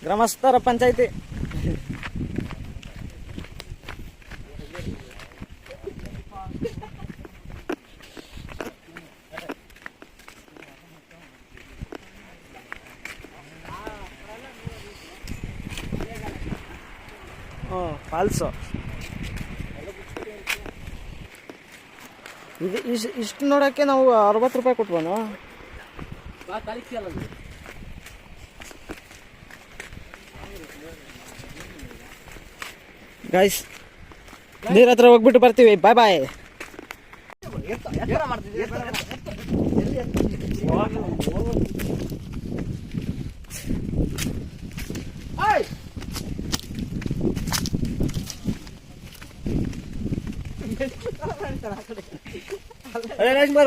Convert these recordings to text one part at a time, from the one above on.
ಗ್ರಾಮಸ್ಥರ ಪಂಚಾಯತಿ. ಫಾಲ್ಸು ಇದು. ಇಷ್ಟು ನೋಡೋಕ್ಕೆ ನಾವು 60 ರೂಪಾಯಿ ಕೊಟ್ವನು. ಗೈಸ್ ನೀರ ಹತ್ರ ಹೋಗ್ಬಿಟ್ಟು ಬರ್ತೀವಿ. ಬಾಯ್ ಬಾಯ್.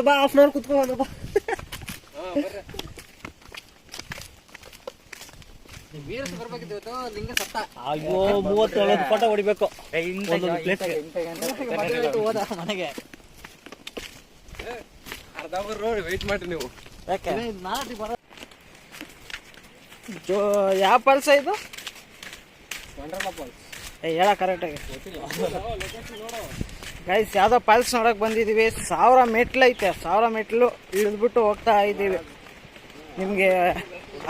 ಬಾ ಹಾಫ್ ಅನ್ ಅವರ್ ಕುತ್ಕೊಂಡು ಬಾ. ಅಯ್ಯೋ 37 ಫೋಟೋ ಹೊಡಿಬೇಕು ಮನೆಗೆ. ಅರ್ಧ ಅವರ್ ವೇಟ್ ಮಾಡಿ ನೀವು. ಯಾವ ಫಾಲ್ಸ್ ಇದು? ಹೇಳ ಕರೆಕ್ಟಾಗಿ ಗೈಸ್. ಯಾವುದೋ ಫಾಲ್ಸ್ ನೋಡಕ್ ಬಂದಿದ್ದೀವಿ. 1000 ಮೆಟ್ಲು ಐತೆ. 1000 ಮೆಟ್ಲು ಇಳಿದ್ಬಿಟ್ಟು ಹೋಗ್ತಾ ಇದ್ದೀವಿ. ನಿಮಗೆ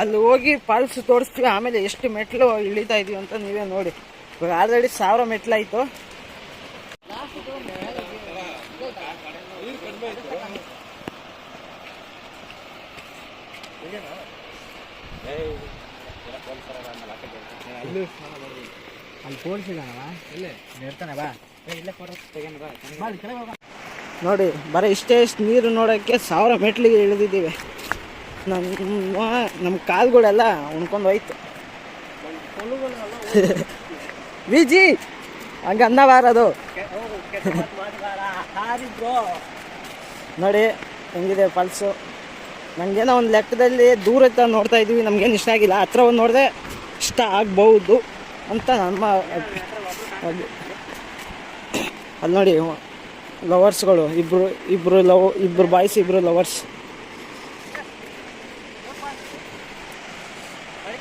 ಅಲ್ಲಿ ಹೋಗಿ ಫಾಲ್ಸ್ ತೋರಿಸ್ತೀವಿ. ಆಮೇಲೆ ಎಷ್ಟು ಮೆಟ್ಲು ಇಳಿತಾ ಇದೀವಿ ಅಂತ ನೀವೇ ನೋಡಿ. ಇವಾಗ ಆಲ್ರೆಡಿ 1000 ಮೆಟ್ಲು ಆಯಿತು. ನೋಡಿ ಬರೀ ಇಷ್ಟೇ ನೀರು ನೋಡೋಕ್ಕೆ 1000 ಮೆಟ್ಲಿಗೆ ಇಳಿದಿದ್ದೀವಿ. ನಮ್ಮ ಕಾಲುಗಳೆಲ್ಲ ಉಣ್ಕೊಂಡು ಹೋಯ್ತು. ವಿಜಿ ಹಂಗೆ ಅನ್ನಬಾರದು. ನೋಡಿ ಹೆಂಗಿದೆ ಫಾಲ್ಸು. ನನಗೇನೋ ಒಂದು ಲೆಕ್ಕದಲ್ಲಿ ದೂರ ನೋಡ್ತಾ ಇದ್ದೀವಿ. ನಮಗೇನು ಇಷ್ಟ ಆಗಿಲ್ಲ. ಹತ್ರ ಒಂದು ನೋಡಿದೆ ಇಷ್ಟ ಆಗ್ಬೋದು ಅಂತ ನಮ್ಮ. ಅಲ್ಲಿ ನೋಡಿ ಲವರ್ಸ್ಗಳು ಇಬ್ಬರು ಬಾಯ್ಸ್, ಇಬ್ಬರು ಲವರ್ಸ್.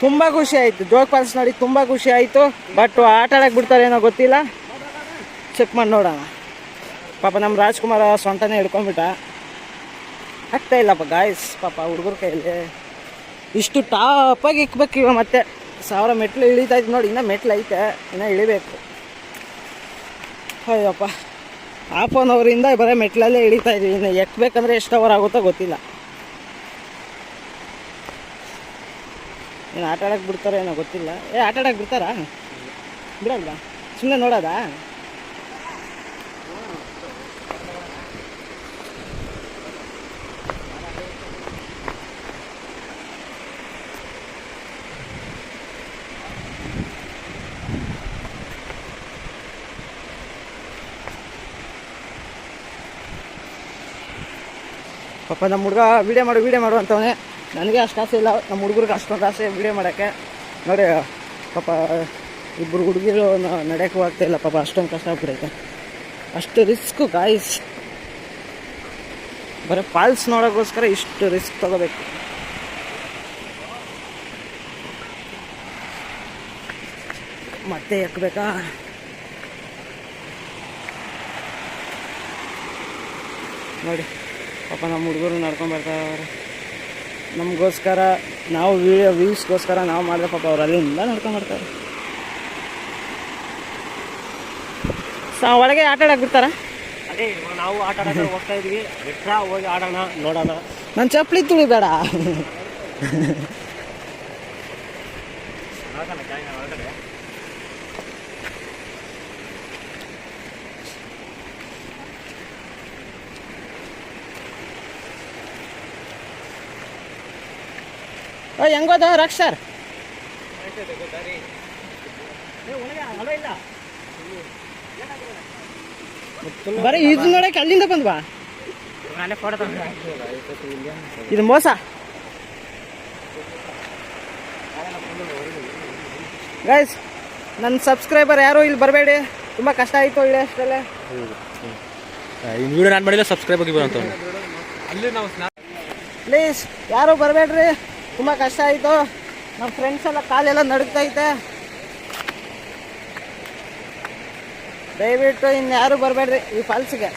ತುಂಬ ಖುಷಿ ಆಯಿತು. ಜೋಗ್ ಫಾಲ್ಸ್ ನೋಡಿ ತುಂಬ ಖುಷಿ ಆಯಿತು. ಬಟ್ ಆಟ ಆಡಕ್ಕೆ ಬಿಡ್ತಾರೆ ಏನೋ ಗೊತ್ತಿಲ್ಲ. ಚೆಕ್ ಮಾಡಿ ನೋಡೋಣ. ಪಾಪ ನಮ್ಮ ರಾಜ್ಕುಮಾರ ಸೊಂಟನೇ ಹಿಡ್ಕೊಂಡ್ಬಿಟ್ಟ. ಆಗ್ತಾ ಇಲ್ಲಪ್ಪ ಗಾಯ್ಸ್. ಪಾಪ ಹುಡುಗರ ಕೈಯಲ್ಲಿ ಇಷ್ಟು ಟಾಪಾಗಿ ಇಕ್ಬೇಕು. ಇವಾಗ ಮತ್ತೆ 1000 ಮೆಟ್ಲು ಇಳಿತಾ ಇತ್ತು ನೋಡಿ. ಇನ್ನೂ ಮೆಟ್ಲು ಐತೆ, ಇನ್ನೂ ಇಳಿಬೇಕು. ಅಯ್ಯಪ್ಪ, ಹಾಫ್ ಆನ್ ಅವರಿಂದ ಬರೀ ಮೆಟ್ಲಲ್ಲೇ ಇಳಿತಾ ಇದ್ದೀವಿ. ಇನ್ನು ಎಕ್ಬೇಕಂದ್ರೆ ಎಷ್ಟು ಅವರ್ ಆಗುತ್ತೋ ಗೊತ್ತಿಲ್ಲ. ಏನು ಆಟ ಆಡಕ್ಕೆ ಬಿಡ್ತಾರೋ ಏನೋ ಗೊತ್ತಿಲ್ಲ. ಆಟ ಆಡಕ್ಕೆ ಬಿಡ್ತಾರಾ? ಬಿಡಲ್ವಾ? ಸುಮ್ಮನೆ ನೋಡೋದಾ? ಪಾಪ ನಮ್ಮ ಹುಡುಗ ವೀಡಿಯೋ ಮಾಡು ಅಂತವನೇ. ನನಗೆ ಅಷ್ಟು ಆಸೆ ಇಲ್ಲ, ನಮ್ಮ ಹುಡುಗರಿಗೆ ಅಷ್ಟೊಂದು ಆಸೆ ವೀಡಿಯೋ ಮಾಡೋಕ್ಕೆ. ನೋಡಿ ಪಾಪ ಇಬ್ಬರು ಹುಡುಗಿರು ನಡೆಯೋಕ್ಕೂ ಆಗ್ತಾಯಿಲ್ಲ. ಪಾಪ ಅಷ್ಟೊಂದು ಕಷ್ಟ ಆಗ್ಬಿಡೈತೆ. ಅಷ್ಟು ರಿಸ್ಕು ಗಾಯ್ಸ್. ಬರೀ ಫಾಲ್ಸ್ ನೋಡೋಕ್ಕೋಸ್ಕರ ಇಷ್ಟು ರಿಸ್ಕ್ ತಗೋಬೇಕು. ಮತ್ತೆ ಎಕ್ಕಬೇಕಾ? ನೋಡಿ ಪಾಪ ನಮ್ಮ ಹುಡುಗರು ನಡ್ಕೊಂಡು ಬರ್ತಾವ್ರೆ. ನಮಗೋಸ್ಕರ ನಾವು ವ್ಯೂಸ್ಗೋಸ್ಕರ ನಾವು ಮಾಡಿದ್ರೆ ಪಾಪ ಅವ್ರು ಅಲ್ಲಿಂದ ನಡ್ಕೊಂಡು ಬರ್ತಾರೆ. ಒಳಗೆ ಆಟ ಆಡಕ್ಕೆ ಬಿಡ್ತಾರ? ಅದೇ ನಾವು ಆಟ ಆಡೋಕೆ ಹೋಗ್ತಾ ಇದ್ವಿ. ಬಿಟ್ರಾ ಹೋಗಿ ಆಡೋಣ ನೋಡೋಣ. ನನ್ನ ಚಪ್ಪಲಿ ತುಳಿ ಬೇಡ. ಹೆಂಗೋದ ರಕ್ಷರ್? ಬರೀ ಇದು ನೋಡಕ್ಕೆ ಅಲ್ಲಿಂದ ಬಂದ್ವಾ? ಇದು ಮೋಸ ಗೈಸ್. ನನ್ನ ಸಬ್ಸ್ಕ್ರೈಬರ್ ಯಾರು ಇಲ್ಲಿ ಬರಬೇಡಿ. ತುಂಬ ಕಷ್ಟ ಆಯಿತು ಇಲ್ಲಿ ಅಷ್ಟರಲ್ಲೇ. ವಿಡಿಯೋ ನಾನು ಮಾಡಿಲ್ಲ, ಸಬ್ಸ್ಕ್ರೈಬ್ ಆಗಿ ಬರೋಂತ ಅಲ್ಲಿ ನಾವು ಪ್ಲೀಸ್ ಯಾರು ಬರಬೇಡ್ರಿ. ತುಂಬ ಕಷ್ಟ ಆಯಿತು. ನಮ್ಮ ಫ್ರೆಂಡ್ಸ್ ಎಲ್ಲ ಕಾಲೆಲ್ಲ ನಡುಗ್ತೈತೆ. ದಯವಿಟ್ಟು ಇನ್ಯಾರು ಬರಬೇಡ್ರಿ ಈ ಫಾಲ್ಸ್ಗೆ,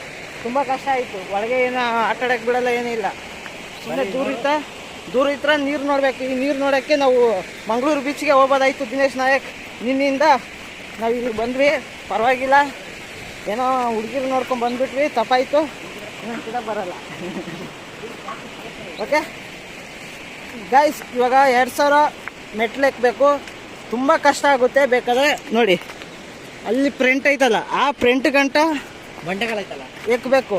ತುಂಬ ಕಷ್ಟ ಆಯಿತು. ಒಳಗೆ ಏನು ಆಟ ಆಡೋಕ್ಕೆ ಬಿಡಲ್ಲ, ಏನಿಲ್ಲ. ಸುಮ್ಮನೆ ದೂರ ಇತ್ರ ನೀರು ನೋಡಬೇಕು. ಈ ನೀರು ನೋಡೋಕ್ಕೆ ನಾವು ಮಂಗಳೂರು ಬೀಚ್ಗೆ ಹೋಗೋದಾಯಿತು ದಿನೇಶ್ ನಾಯಕ್. ನಿನ್ನಿಂದ ನಾವು ಇಲ್ಲಿಗೆ ಬಂದ್ವಿ, ಪರವಾಗಿಲ್ಲ. ಏನೋ ಹುಡುಗಿರು ನೋಡ್ಕೊಂಡು ಬಂದುಬಿಟ್ವಿ, ತಪ್ಪಾಯಿತು. ಇನ್ನೊಂದು ಕೂಡ ಬರಲ್ಲ. ಓಕೆ ಗೈಸ್, ಇವಾಗ 2000 ಮೆಟ್ಲು ಎಕ್ಕಬೇಕು. ತುಂಬ ಕಷ್ಟ ಆಗುತ್ತೆ. ಬೇಕಾದ್ರೆ ನೋಡಿ ಅಲ್ಲಿ ಫ್ರಂಟ್ ಐತಲ್ಲ, ಆ ಫ್ರಂಟ್ ಗಂಟ ಬಂಡೆಗಳೈತಲ್ಲ ಎಕ್ಕಬೇಕು.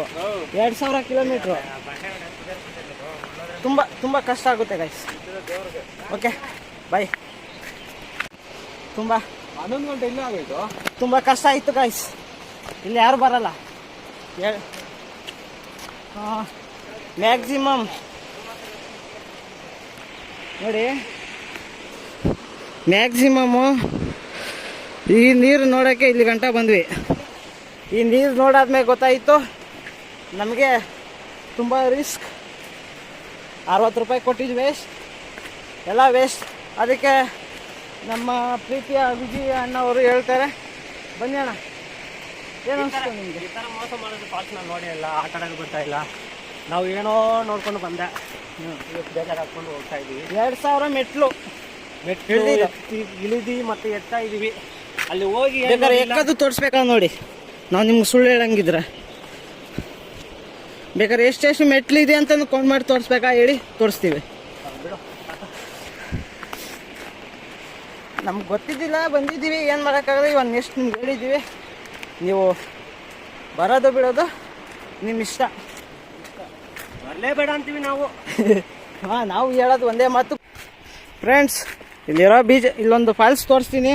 2000 ಕಿಲೋಮೀಟ್ರು. ತುಂಬ ಕಷ್ಟ ಆಗುತ್ತೆ ಗೈಸ್. Okay bye. ತುಂಬ 11 ಗಂಟೆ ಇನ್ನೂ ಆಗೋಯ್ತು. ತುಂಬ ಕಷ್ಟ ಆಯಿತು ಗೈಸ್. ಇಲ್ಲಿ ಯಾರು ಬರಲ್ಲ. ಮ್ಯಾಕ್ಸಿಮಮ್ ನೋಡಿ, ಮ್ಯಾಕ್ಸಿಮಮ್ಮು ಈ ನೀರು ನೋಡೋಕ್ಕೆ ಇಲ್ಲಿ ಗಂಟ ಬಂದ್ವಿ. ಈ ನೀರು ನೋಡಾದ್ಮೇಲೆ ಗೊತ್ತಾಯಿತು ನಮಗೆ ತುಂಬ ರಿಸ್ಕ್. 60 ರೂಪಾಯಿ ಕೊಟ್ಟಿದ್ದು ವೇಸ್ಟ್, ಎಲ್ಲ ವೇಸ್ಟ್. ಅದಕ್ಕೆ ನಮ್ಮ ಪ್ರೀತಿಯ ವಿಜಯ್ ಅಣ್ಣವರು ಹೇಳ್ತಾರೆ, ಬನ್ನಿ ಅಣ್ಣ. ಏನು ಅನಿಸ್ತು ನಿಮಗೆ? ಈ ಥರ ಮೋಸ ಮಾಡೋದು ಫಾಲ್ಸ್ ನಾನು ನೋಡಿ ಇಲ್ಲ, ಆಟ ಆಡೋದು ಬರ್ತಾ ಇಲ್ಲ. ನಾವು ಏನೋ ನೋಡ್ಕೊಂಡು ಬಂದೆ, ಇವತ್ತು ಬೇಜಾರು ಹಾಕ್ಕೊಂಡು ಹೋಗ್ತಾ ಇದ್ದೀವಿ. 2000 ಮೆಟ್ಲು ಇಳಿದು ಮತ್ತೆ ಎತ್ತಾ ಇದ್ದೀವಿ. ಅಲ್ಲಿ ಹೋಗಿ ಬೇಕಾದ್ರೆ ಎಕ್ಕದು ತೋರಿಸ್ಬೇಕಾ ನೋಡಿ. ನಾವು ನಿಮ್ಗೆ ಸುಳ್ಳು ಹೇಳಂಗಿದ್ರೆ ಬೇಕಾದ್ರೆ ಎಷ್ಟೆಷ್ಟು ಮೆಟ್ಲು ಇದೆ ಅಂತ ಕೌಂಟ್ ಮಾಡಿ ತೋರಿಸ್ಬೇಕಾ ಹೇಳಿ, ತೋರಿಸ್ತೀವಿ. ನಮ್ಗೆ ಗೊತ್ತಿದ್ದಿಲ್ಲ, ಬಂದಿದ್ದೀವಿ, ಏನು ಮಾಡೋಕ್ಕಾಗಲ್ಲ. ಇವಾಗ ನೆಕ್ಸ್ಟ್ ನಿಮ್ಗೆ ಹೇಳಿದ್ದೀವಿ, ನೀವು ಬರೋದು ಬಿಡೋದು ನಿಮ್ಮ ಇಷ್ಟ. ಬರಲೇಬೇಡ ಅಂತೀವಿ ನಾವು. ಹಾಂ, ನಾವು ಹೇಳೋದು ಒಂದೇ ಮಾತು ಫ್ರೆಂಡ್ಸ್. ಇಲ್ಲಿರೋ ಇಲ್ಲೊಂದು ಫಾಲ್ಸ್ ತೋರಿಸ್ತೀನಿ.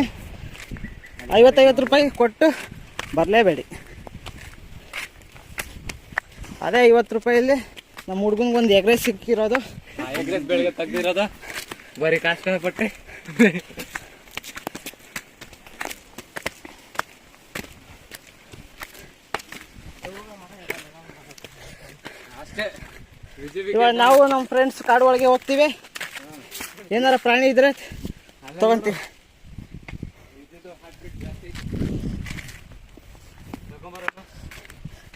50 ರೂಪಾಯಿ ಕೊಟ್ಟು ಬರಲೇಬೇಡಿ. ಅದೇ 50 ರೂಪಾಯಲ್ಲಿ ನಮ್ಮ ಹುಡುಗನಿಗೊಂದು ಎಗ್ ರೈಸ್ ಸಿಕ್ಕಿರೋದು. ಎಗ್ ರೈಸ್ ಬೆಳಗ್ಗೆ ತೆಗ್ದಿರೋದು ಬರೀ ಕಷ್ಟಪಟ್ಟೆ. ಅಷ್ಟೇ. ಇವಾಗ ನಾವು ನಮ್ಮ ಫ್ರೆಂಡ್ಸ್ ಕಾಡು ಒಳಗೆ ಹೋಗ್ತೀವಿ. ಏನಾರ ಪ್ರಾಣಿ ಇದ್ರೆ ತಗೊಂತೀವಿ.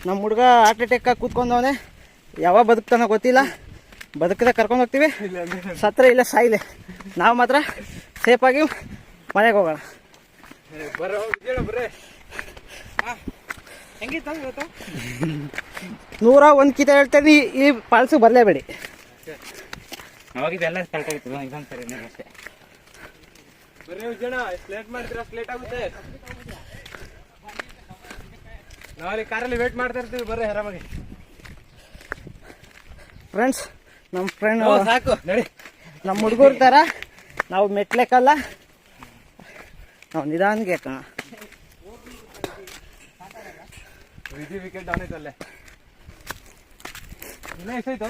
ನಮ್ಮ ಹುಡುಗ ಹಾರ್ಟ್ ಅಟ್ಯಾಕ್ ಕೂತ್ಕೊಂಡವನೆ. ಯಾವಾಗ ಬದುಕ್ತಾನೋ ಗೊತ್ತಿಲ್ಲ. ಬದುಕದ ಕರ್ಕೊಂಡು ಹೋಗ್ತೀವಿ, ಸತ್ರ ಇಲ್ಲ ಸಾಯಿಲೆ. ನಾವು ಮಾತ್ರ ಸೇಫಾಗಿ ಮನೆಗೆ ಹೋಗೋಣ. 101 ಕಿತ ಹೇಳ್ತೇನೆ, ಈ ಫಾಲ್ಸಿಗೆ ಬರಲೇಬೇಡಿ. ಅವಾಗಿದೆಲ್ಲ ಸ್ಟಾರ್ಟ್ ಆಗುತ್ತೆ ಇದೊಂದು ಸರಿ ಅಷ್ಟೇ. ಬರ್ರಿ ಜನ, ಲೇಟ್ ಮಾಡಿದ್ರೆ ಅಷ್ಟು ಲೇಟ್ ಆಗುತ್ತೆ. ನಾವಲ್ಲಿ ಕಾರಲ್ಲಿ ವೇಟ್ ಮಾಡ್ತಾ ಇರ್ತೀವಿ, ಬರ್ರಿ ಆರಾಮಾಗಿ. ಫ್ರೆಂಡ್ಸ್, ನಮ್ಮ ಫ್ರೆಂಡ್ ಸಾಕು ನಡಿ. ನಮ್ಮ ಹುಡುಗರ ಥರ ನಾವು ಮೆಟ್ಲೆಕ್ಕಲ್ಲ, ನಾವು ನಿಧಾನಕ್ಕೆ ಎಕ್ಕೋಣ. Wicket down ಐತಲ್ಲೇ. ಇನ್ನ ಎಷ್ಟಾಯ್ತು?